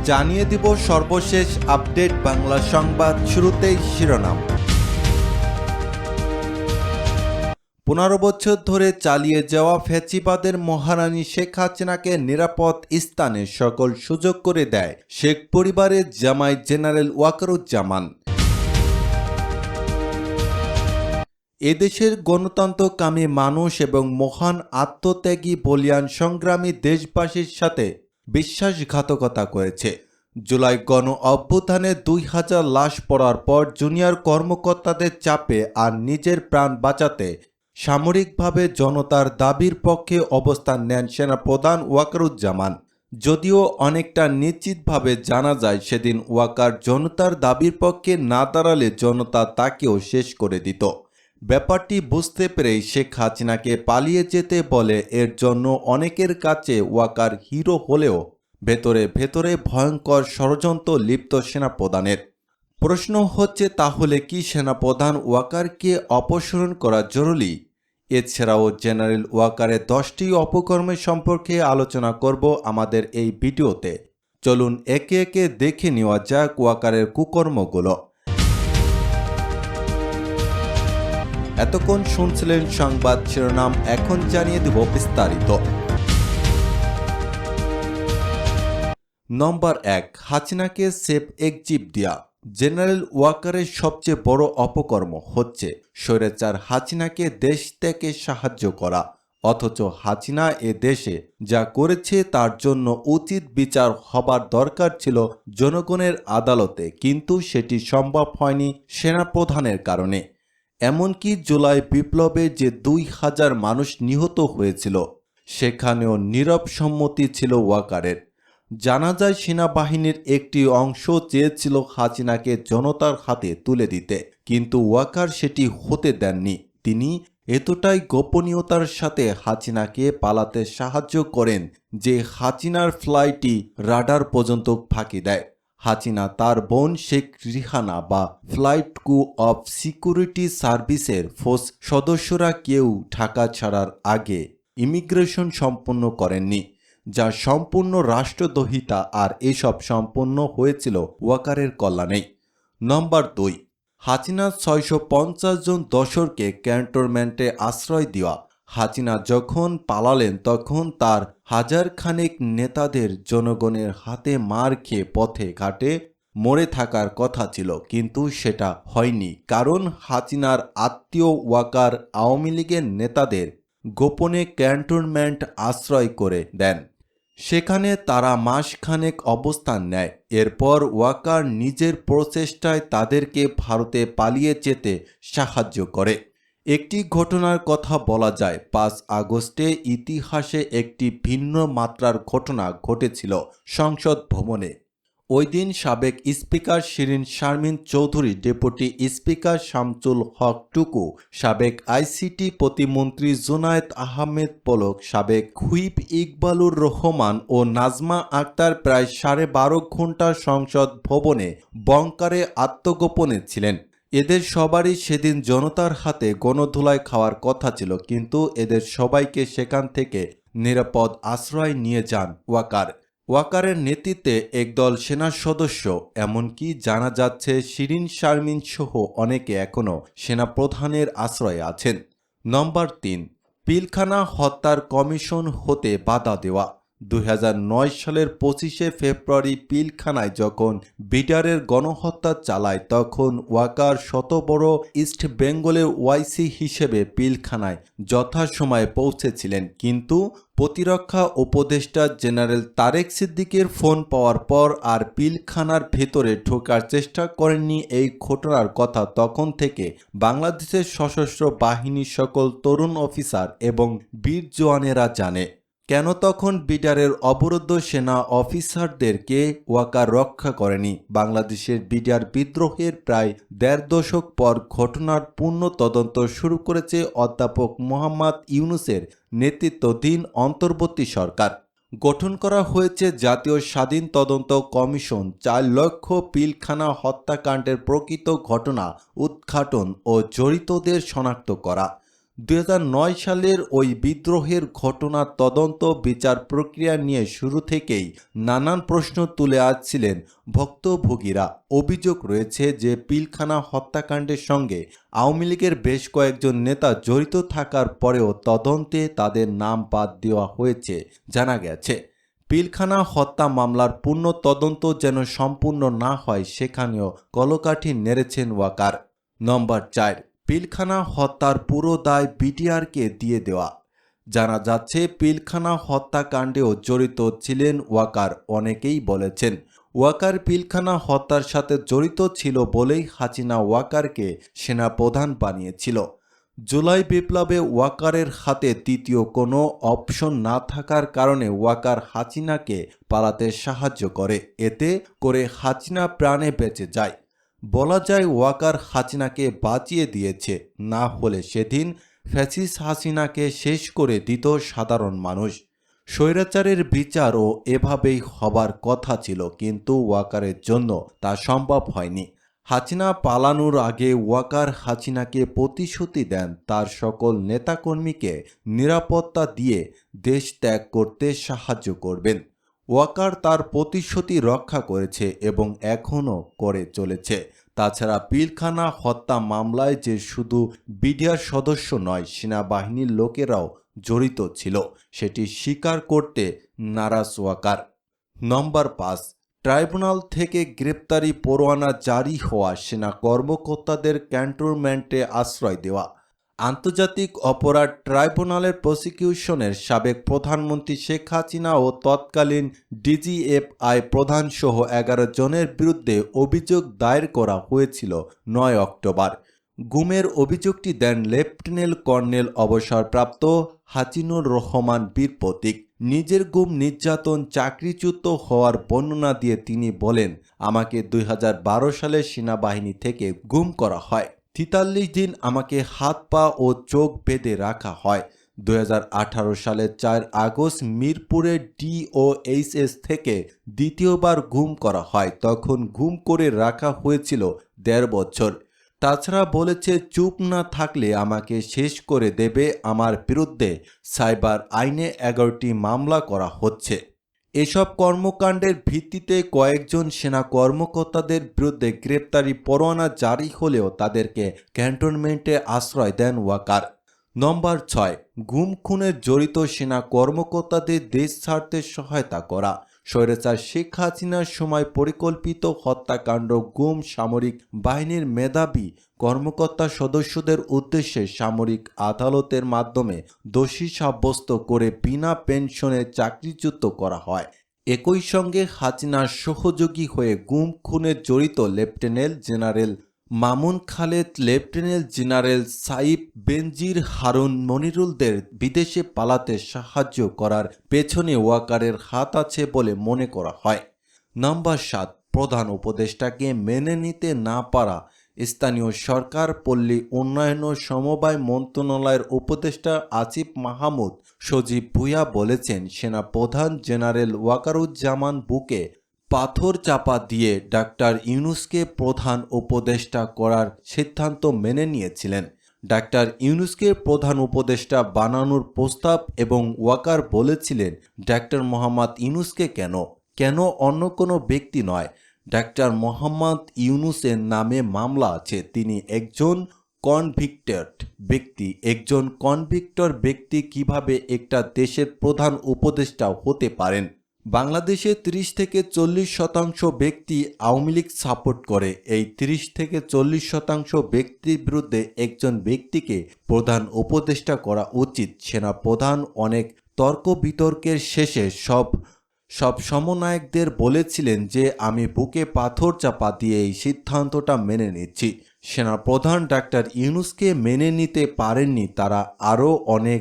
জানিয়ে দিব সর্বশেষ আপডেট বাংলা সংবাদ। শুরুতেই শিরোনাম। 15 বছর ধরে চালিয়ে যাওয়া ফ্যাসিবাদের মহারানী শেখ হাসিনাকে নিরাপদ স্থানে সকল সুযোগ করে দেয় শেখ পরিবারের জামাই জেনারেল ওয়াকারুজ্জামান। এদেশের গণতন্ত্রকামী মানুষ এবং মহান আত্মত্যাগী বলিয়ান সংগ্রামী দেশবাসীর সাথে বিশ্বাসঘাতকতা করেছে। জুলাই গণ অভ্যুত্থানে 2000 লাশ পড়ার পর জুনিয়র কর্মকর্তাদের চাপে আর নিজের প্রাণ বাঁচাতে সামরিকভাবে জনতার দাবির পক্ষে অবস্থান নেন সেনাপ্রধান ওয়াকারুজ্জামান। যদিও অনেকটা নিশ্চিতভাবে জানা যায় সেদিন ওয়াকার জনতার দাবির পক্ষে না দাঁড়ালে জনতা তাকেও শেষ করে দিত। ব্যাপারটি বুঝতে পেরেই শেখ হাসিনাকে পালিয়ে যেতে বলে এর জন্য অনেকের কাছে ওয়াকার হিরো হলেও ভেতরে ভেতরে ভয়ঙ্কর ষড়যন্ত্র লিপ্ত সেনাপ্রধানের। প্রশ্ন হচ্ছে, তাহলে কি সেনাপ্রধান ওয়াকারকে অপসারণ করা জরুরি? এছাড়াও জেনারেল ওয়াকারের 10টি অপকর্মের সম্পর্কে আলোচনা করব আমাদের এই ভিডিওতে। চলুন একে একে দেখে নেওয়া যাক ওয়াকারের কুকর্মগুলো। এতক্ষণ শুনছিলেন সংবাদ শিরোনাম, এখন জানিয়ে দেব বিস্তারিত। নম্বর 1, হাসিনাকে সেফ এক্সিট দেয়া। জেনারেল ওয়াকারের সবচেয়ে বড় অপকর্ম হচ্ছে স্বৈরাচার হাসিনাকে দেশ থেকে সাহায্য করা। অথচ হাসিনা এ দেশে যা করেছে তার জন্য উচিত বিচার হবার দরকার ছিল জনগণের আদালতে, কিন্তু সেটি সম্ভব হয়নি সেনাপ্রধানের কারণে। এমনকি জুলাই বিপ্লবে যে 2000 মানুষ নিহত হয়েছিল সেখানেও নীরব সম্মতি ছিল ওয়াকারের। জানা যায় সেনাবাহিনীর একটি অংশ চেয়েছিল হাসিনাকে জনতার হাতে তুলে দিতে, কিন্তু ওয়াকার সেটি হতে দেননি। তিনি এতটাই গোপনীয়তার সাথে হাসিনাকে পালাতে সাহায্য করেন যে হাসিনার ফ্লাইটই রাডার পর্যন্ত ফাঁকি দেয়। হাসিনা তার বোন শেখ রিহানা বা ফ্লাইট ক্রু অফ সিকিউরিটি সার্ভিসের ফোর্স সদস্যরা কেউ ঢাকা ছাড়ার আগে ইমিগ্রেশন সম্পন্ন করেননি, যা সম্পূর্ণ রাষ্ট্রদ্রোহিতা, আর এসব সম্পন্ন হয়েছিল ওয়াকারের কল্যাণেই। নম্বর 2, হাসিনার 650 জন দর্শককে ক্যান্টনমেন্টে আশ্রয় দেওয়া। হাসিনা যখন পালালেন তখন তার হাজারখানেক নেতাদের জনগণের হাতে মার খেয়ে পথে ঘাটে মরে থাকার কথা ছিল, কিন্তু সেটা হয়নি, কারণ হাসিনার আত্মীয় ওয়াকার আওয়ামী লীগের নেতাদের গোপনে ক্যান্টনমেন্ট আশ্রয় করে দেন। সেখানে তারা মাসখানেক অবস্থান নেয়। এরপর ওয়াকার নিজের প্রচেষ্টায় তাদেরকে ভারতে পালিয়ে যেতে সাহায্য করে। একটি ঘটনার কথা বলা যায়, 5 আগস্টে ইতিহাসে একটি ভিন্ন মাত্রার ঘটনা ঘটেছিল সংসদ ভবনে। ওই দিন সাবেক speaker Shirin Sharmin Chowdhury, deputy speaker Shamsul Haque Tuku, সাবেক আইসিটি প্রতিমন্ত্রী জুনায়েদ আহমেদ পলক, সাবেক হুইপ ইকবালুর রহমান ও নাজমা আক্তার প্রায় 12.5 ঘন্টা সংসদ ভবনে বঙ্কারে আত্মগোপনে ছিলেন। এদের সবারই সেদিন জনতার হাতে গণধুলাই খাওয়ার কথা ছিল, কিন্তু এদের সবাইকে সেখান থেকে নিরাপদ আশ্রয় নিয়ে যান ওয়াকার। ওয়াকারের নেতৃত্বে একদল সেনা সদস্য, এমনকি জানা যাচ্ছে শিরীন শারমিন সহ অনেকে এখনও সেনাপ্রধানের আশ্রয়ে আছেন। নম্বর 3, পিলখানা হত্যার কমিশন হতে বাধা দেওয়া। 2009 সালের 25শে ফেব্রুয়ারি পিলখানায় যখন বিডারের গণহত্যা চালায় তখন ওয়াকার শত বড় ইস্ট বেঙ্গলের ওয়াইসি হিসেবে পিলখানায় যথাসময়ে পৌঁছেছিলেন, কিন্তু প্রতিরক্ষা উপদেষ্টা জেনারেল তারেক সিদ্দিকের ফোন পাওয়ার পর আর পিলখানার ভেতরে ঢোকার চেষ্টা করেননি। এই ঘটনার কথা তখন থেকে বাংলাদেশের সশস্ত্র বাহিনীর সকল তরুণ অফিসার এবং বীর জওয়ানেরা জানে। কেন তখন বিডারের অবরুদ্ধ সেনা অফিসারদেরকে ওয়াকার রক্ষা করেনি? বাংলাদেশের বিডার বিদ্রোহের প্রায় 1.5 দশক পর ঘটনার পূর্ণ তদন্ত শুরু করেছে অধ্যাপক মোহাম্মদ ইউনূসের নেতৃত্বাধীন অন্তর্বর্তী সরকার। গঠন করা হয়েছে জাতীয় স্বাধীন তদন্ত কমিশন। 4 লক্ষ পিলখানা হত্যাকাণ্ডের প্রকৃত ঘটনা উদ্ঘাটন ও জড়িতদের শনাক্ত করা। 2009 সালের ওই বিদ্রোহের ঘটনা তদন্ত বিচার প্রক্রিয়া নিয়ে শুরু থেকেই নানান প্রশ্ন তুলে আসছিলেন ভুক্তভোগীরা। অভিযোগ রয়েছে যে পিলখানা হত্যাকাণ্ডের সঙ্গে আওয়ামী লীগের বেশ কয়েকজন নেতা জড়িত থাকার পরেও তদন্তে তাদের নাম বাদ দেওয়া হয়েছে। জানা গেছে, পিলখানা হত্যা মামলার পূর্ণ তদন্ত যেন সম্পূর্ণ না হয় সেখানেও কলকাঠি নেড়েছেন ওয়াকার। নম্বর 4, পিলখানা হত্যার পুরো দায় বিটিআরকে দিয়ে দেওয়া। জানা যাচ্ছে, পিলখানা হত্যাকাণ্ডেও জড়িত ছিলেন ওয়াকার। অনেকেই বলেছেন ওয়াকার পিলখানা হত্যার সাথে জড়িত ছিল বলেই হাসিনা ওয়াকারকে সেনাপ্রধান বানিয়েছিল। জুলাই বিপ্লবে ওয়াকারের হাতে তৃতীয় কোনো অপশন না থাকার কারণে ওয়াকার হাসিনাকে পালাতে সাহায্য করে। এতে করে হাসিনা প্রাণে বেঁচে যায়। বলা যায় ওয়াকার হাসিনাকে বাঁচিয়ে দিয়েছে, না হলে সেদিন ফ্যাসিস্ট হাসিনাকে শেষ করে দিত সাধারণ মানুষ। স্বৈরাচারের বিচারও এভাবেই হবার কথা ছিল, কিন্তু ওয়াকারের জন্য তা সম্ভব হয়নি। হাসিনা পালানোর আগে ওয়াকার হাসিনাকে প্রতিশ্রুতি দেন তার সকল নেতাকর্মীকে নিরাপত্তা দিয়ে দেশ ত্যাগ করতে সাহায্য করবেন। ওয়াকার তার প্রতিশ্রুতি রক্ষা করেছে এবং এখনও করে চলেছে। তাছাড়া পিলখানা হত্যা মামলায় যে শুধু বিডিআর সদস্য নয়, সেনাবাহিনীর লোকেরাও জড়িত ছিল, সেটি স্বীকার করতে নারাজ ওয়াকার। নম্বর 5, ট্রাইব্যুনাল থেকে গ্রেপ্তারি পরোয়ানা জারি হওয়া সেনা কর্মকর্তাদের ক্যান্টনমেন্টে আশ্রয় দেওয়া। আন্তর্জাতিক অপরাধ ট্রাইব্যুনালের প্রসিকিউশনের সাবেক প্রধানমন্ত্রী শেখ হাসিনা ও তৎকালীন ডিজিএফআই প্রধানসহ 11 জনের বিরুদ্ধে অভিযোগ দায়ের করা হয়েছিল 9 অক্টোবর। গুমের অভিযোগটি দেন লেফটেন্যান্ট কর্নেল অবসরপ্রাপ্ত হাসিনুর রহমান বীর প্রতীক। নিজের গুম নির্যাতন, চাকরিচ্যুত হওয়ার বর্ণনা দিয়ে তিনি বলেন, আমাকে 2012 সালে সেনাবাহিনী থেকে গুম করা হয়। 43 দিন আমাকে হাত পা ও চোখ বেঁধে রাখা হয়। 2018 সালের 4 আগস্ট মিরপুরের ডিওএইচএস থেকে দ্বিতীয়বার গুম করা হয়। তখন গুম করে রাখা হয়েছিল 1.5 বছর। তাছাড়া বলেছে, চুপ না থাকলে আমাকে শেষ করে দেবে। আমার বিরুদ্ধে সাইবার আইনে 11টি মামলা করা হচ্ছে। এসব কর্মকাণ্ডের ভিত্তিতে কয়েকজন সেনা কর্মকর্তাদের বিরুদ্ধে গ্রেপ্তারি পরোয়ানা জারি হলেও তাদেরকে ক্যান্টনমেন্টে আশ্রয় দেন ওয়াকার। নম্বর 6, গুম খুনে জড়িত সেনা কর্মকর্তাদের দেশ ছাড়তে সহায়তা করা। স্বৈরাচার শেখ হাসিনার সময় পরিকল্পিত হত্যাকাণ্ড, গুম, সামরিক বাহিনীর মেধাবী কর্মকর্তা সদস্যদের উদ্দেশ্যে সামরিক আদালতের মাধ্যমে দোষী সাব্যস্ত করে বিনা পেনশনে চাকরিচ্যুত করা হয়। একই সঙ্গে হাসিনার সহযোগী হয়ে গুম খুনে জড়িত lieutenant general Mamun Khaled, lieutenant general Saif, Benazir, Harun, মনিরুলদের বিদেশে পালাতে সাহায্য করার পেছনে ওয়াকারের হাত আছে বলে মনে করা হয়। নম্বর 7, প্রধান উপদেষ্টাকে মেনে নিতে না পারা। স্থানীয় সরকার, পল্লী উন্নয়ন ও সমবায় মন্ত্রণালয়ের উপদেষ্টা আসিফ মাহমুদ সজীব ভুঁইয়া বলেছেন, সেনাপ্রধান জেনারেল ওয়াকারুজ্জামান বুকে পাথর চাপা দিয়ে ডাক্তার ইউনূসকে প্রধান উপদেষ্টা করার সিদ্ধান্ত মেনে নিয়েছিলেন। ডাক্তার ইউনূসকে প্রধান উপদেষ্টা বানানোর প্রস্তাব এবং ওয়াকার বলেছিলেন, ডাক্তার মোহাম্মদ ইউনূসকে কেন অন্য কোনো ব্যক্তি নয়। ডাক্তার মোহাম্মদ ইউনূসের নামে মামলা আছে। তিনি একজন কনভিক্টেড ব্যক্তি। একজন কনভিক্টর ব্যক্তি কিভাবে একটা দেশের প্রধান উপদেষ্টা হতে পারেন? বাংলাদেশে 30 থেকে 40% ব্যক্তি আওয়ামী লীগ সাপোর্ট করে। এই 30 থেকে 40% ব্যক্তির বিরুদ্ধে একজন ব্যক্তিকে প্রধান উপদেষ্টা করা উচিত। সেনাপ্রধান অনেক তর্ক বিতর্কের শেষে সব সমন্বয়কদের বলেছিলেন যে আমি বুকে পাথর চাপা দিয়ে এই সিদ্ধান্তটা মেনে নিচ্ছি। সেনাপ্রধান ডাক্তার ইউনূসকে মেনে নিতে পারেননি। তারা আরও অনেক